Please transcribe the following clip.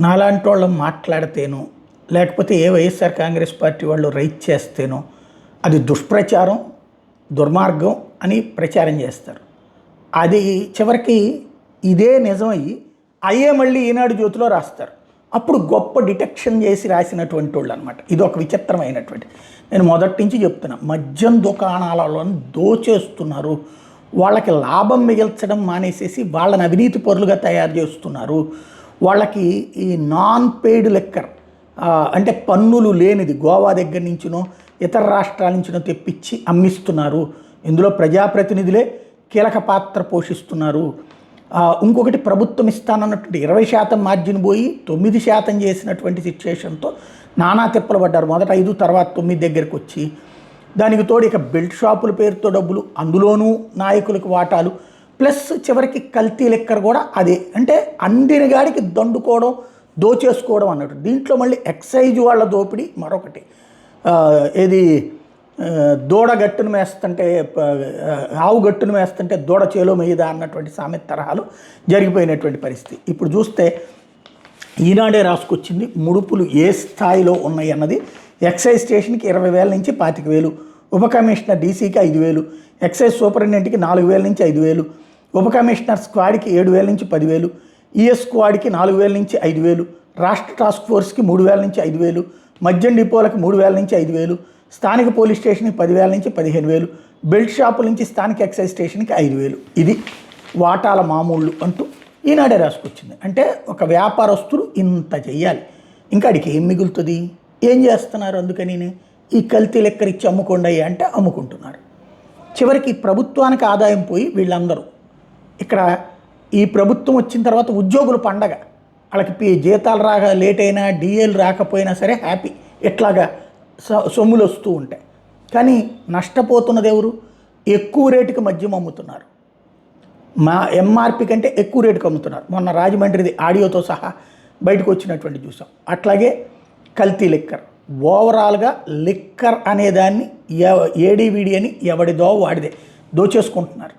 నాలాంటి వాళ్ళు మాట్లాడితేనో లేకపోతే ఏ వైఎస్ఆర్ కాంగ్రెస్ పార్టీ వాళ్ళు రైట్ చేస్తేనో అది దుష్ప్రచారం, దుర్మార్గం అని ప్రచారం చేస్తారు. అది చివరికి ఇదే నిజమయ్యి అయ్యే మళ్ళీ ఈనాడు జ్యోతిలో రాస్తారు. అప్పుడు గొప్ప డిటెక్షన్ చేసి రాసినటువంటి వాళ్ళు అనమాట. ఇది ఒక విచిత్రమైనటువంటి, నేను మొదటి నుంచి చెప్తున్నా, మద్యం దుకాణాలలో దోచేస్తున్నారు, వాళ్ళకి లాభం మిగిల్చడం మానేసేసి వాళ్ళని అవినీతి పరులుగా తయారు చేస్తున్నారు. వాళ్ళకి ఈ నాన్ పెయిడ్ లెక్కర్ అంటే పన్నులు లేనిది గోవా దగ్గర నుంచినో ఇతర రాష్ట్రాల నుంచినో తెప్పించి అమ్మిస్తున్నారు. ఇందులో ప్రజాప్రతినిధులే కీలక పాత్ర పోషిస్తున్నారు. ఇంకొకటి ప్రభుత్వం ఇస్తానన్నటువంటి 20% మార్జిన్ పోయి 9% చేసినటువంటి సిచ్యుయేషన్తో నానా తిప్పలు పడ్డారు. మొదట 5 తర్వాత 9 దగ్గరికి వచ్చి దానికి తోడు ఇక బెల్ట్ షాపుల పేరుతో డబ్బులు, అందులోనూ నాయకులకు వాటాలు, ప్లస్ చివరికి కల్తీ లెక్కర్ కూడా అదే. అంటే అందిన గాడికి దండుకోవడం, దోచేసుకోవడం అన్నట్టు. దీంట్లో మళ్ళీ ఎక్సైజ్ వాళ్ళ దోపిడీ మరొకటి. ఏది దూడ గట్టును మేస్తుంటే, ఆవు గట్టును మేస్తుంటే దూడ చేలో మేయదా అన్నటువంటి సామెత తరహాలు జరిగిపోయినటువంటి పరిస్థితి. ఇప్పుడు చూస్తే ఈనాడే రాసుకొచ్చింది ముడుపులు ఏ స్థాయిలో ఉన్నాయి అన్నది. ఎక్సైజ్ స్టేషన్కి 20,000 నుంచి 25,000, ఉప కమిషనర్ డీసీకి 5,000, ఎక్సైజ్ సూపరింటెండెంట్కి 4,000 నుంచి 5,000, ఉప కమిషనర్ స్క్వాడ్కి 7,000 నుంచి 10,000, ఈఎస్ స్క్వాడ్కి 4,000 నుంచి 5,000, రాష్ట్ర టాస్క్ ఫోర్స్కి 3,000 నుంచి 5,000, మద్యం డిపోలకు 3,000 నుంచి 5,000, స్థానిక పోలీస్ స్టేషన్కి 10,000 నుంచి 15,000, బెల్ట్ షాపుల నుంచి స్థానిక ఎక్సైజ్ స్టేషన్కి 5,000. ఇది వాటాల మామూళ్ళు అంటూ ఈనాడే రాసుకొచ్చింది. అంటే ఒక వ్యాపారస్తులు ఇంత చెయ్యాలి, ఇంకా అడికి ఏం మిగులుతుంది? ఏం చేస్తున్నారు? అందుకని ఈ కల్తీ లెక్కర్ ఇచ్చి అమ్ముకోండి అంటే అమ్ముకుంటున్నారు. చివరికి ప్రభుత్వానికి ఆదాయం పోయి వీళ్ళందరూ ఇక్కడ ఈ ప్రభుత్వం వచ్చిన తర్వాత ఉద్యోగులు పండగ, వాళ్ళకి జీతాలు లేట్ అయినా డిఏలు రాకపోయినా సరే హ్యాపీ, ఇట్లాగా సొమ్ములు వస్తూ ఉంటాయి. కానీ నష్టపోతున్నది ఎవరు? ఎక్కువ రేటుకి మద్యం అమ్ముతున్నారు, మా ఎంఆర్పి కంటే ఎక్కువ రేటుకి అమ్ముతున్నారు. మొన్న రాజమండ్రిది ఆడియోతో సహా బయటకు వచ్చినటువంటి చూసాం. అట్లాగే కల్తీ లిక్కర్, ఓవరాల్గా లిక్కర్ అనేదాన్ని ఏడీవీడి అని ఎవడిదో వాడిదే దోచేసుకుంటున్నారు.